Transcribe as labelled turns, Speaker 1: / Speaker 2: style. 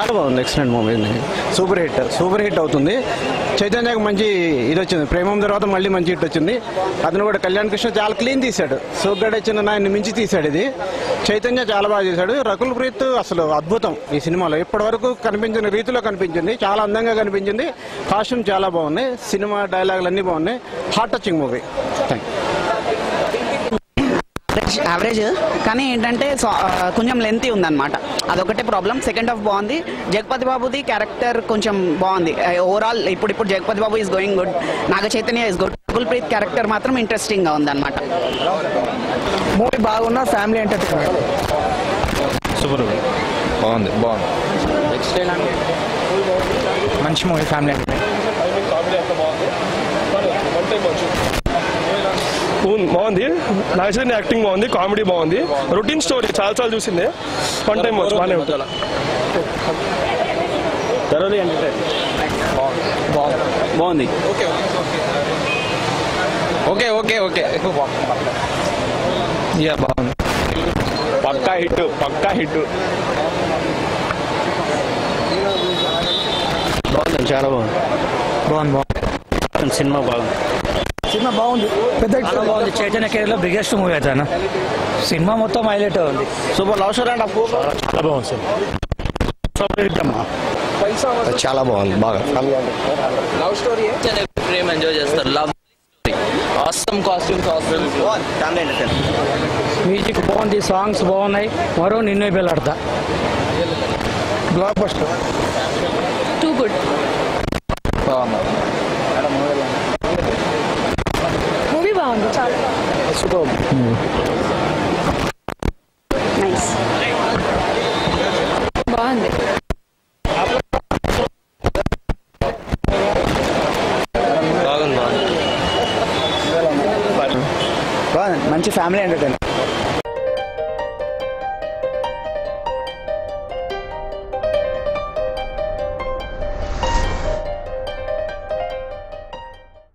Speaker 1: చాలా బాగుంది, excellent movie, super hit అవుతుంది. చైతన్యకు మంచి ఇది వచ్చింది, ప్రేమం తర్వాత మళ్ళీ మంచి హిట్ వచ్చింది. అతను కూడా కళ్యాణ్ కృష్ణ చాలా క్లీన్ తీశాడు, సోగ్గాడే చిన్న నాయన్ని మించి తీశాడు. ఇది చైతన్య చాలా బాగా చేశాడు. రకుల్ ప్రీత్ అసలు అద్భుతం ఈ సినిమాలో, ఇప్పటి వరకు కనిపించిన రీతిలో కనిపించింది, చాలా అందంగా కనిపించింది. కాస్ట్యూమ్ చాలా బాగున్నాయి, సినిమా డైలాగులు అన్నీ బాగున్నాయి. Heart touching movie. Thank
Speaker 2: average, కానీ ఏంటంటే కొంచెం లెంతీ ఉందన్నమాట, అదొకటే ప్రాబ్లం. సెకండ్ హాఫ్ బాగుంది. జగపతి బాబుది క్యారెక్టర్ కొంచెం బాగుంది. ఓవరాల్ ఇప్పుడు Jagapathi Babu is going good, Naga Chaitanya is good. Rakul Preet character మాత్రం ఇంట్రెస్టింగ్ గా ఉందన్నమాట.
Speaker 3: మూవీ బాగున్నా ఫ్యామిలీ ఎంటర్టైన్మెంట్.
Speaker 4: సూపర్, బాగుంది.
Speaker 3: మంచి మూవీ, ఫ్యామిలీ ఎంటర్టైన్మెంట్.
Speaker 5: బాగుంది. నాగచైతన్య యాక్టింగ్ బాగుంది, కామెడీ బాగుంది, రొటీన్ స్టోరీ చాలా చూసింది, వన్ టైం వాచ్ బాగానే ఉంటుంది.
Speaker 1: బాగుంది. ఓకే
Speaker 3: యా బాగుంది.
Speaker 5: పక్కా హిట్.
Speaker 1: బాగుంది, చాలా బాగుంది. సినిమా బాగుంది,
Speaker 3: పెద్ద బాగుంది. చైతన్య కెరీర్ లో బిగ్గెస్ట్ మూవీ అయితే సినిమా మొత్తం హైలైట్ ఉంది.
Speaker 1: సూపర్ లవ్ స్టోరీ అండ్
Speaker 3: చాలా బాగుంది సార్,
Speaker 1: చాలా బాగుంది. బాగా
Speaker 5: లవ్ స్టోరీ,
Speaker 6: ప్రేమ ఎంజాయ్ చేస్తారు. లవ్ ఆసమ్ కాస్ట్యూమ్స్,
Speaker 3: మ్యూజిక్ బాగుంది, సాంగ్స్ బాగున్నాయి. మరో Ninne Pelladata. Blockbuster.
Speaker 2: Too good.
Speaker 7: Movie బాగుంది, చాలా
Speaker 3: సూపర్.
Speaker 7: నైస్, బాగుంది.
Speaker 3: బాగుంది, మంచి ఫ్యామిలీ ఎంటర్టైన్మెంట్.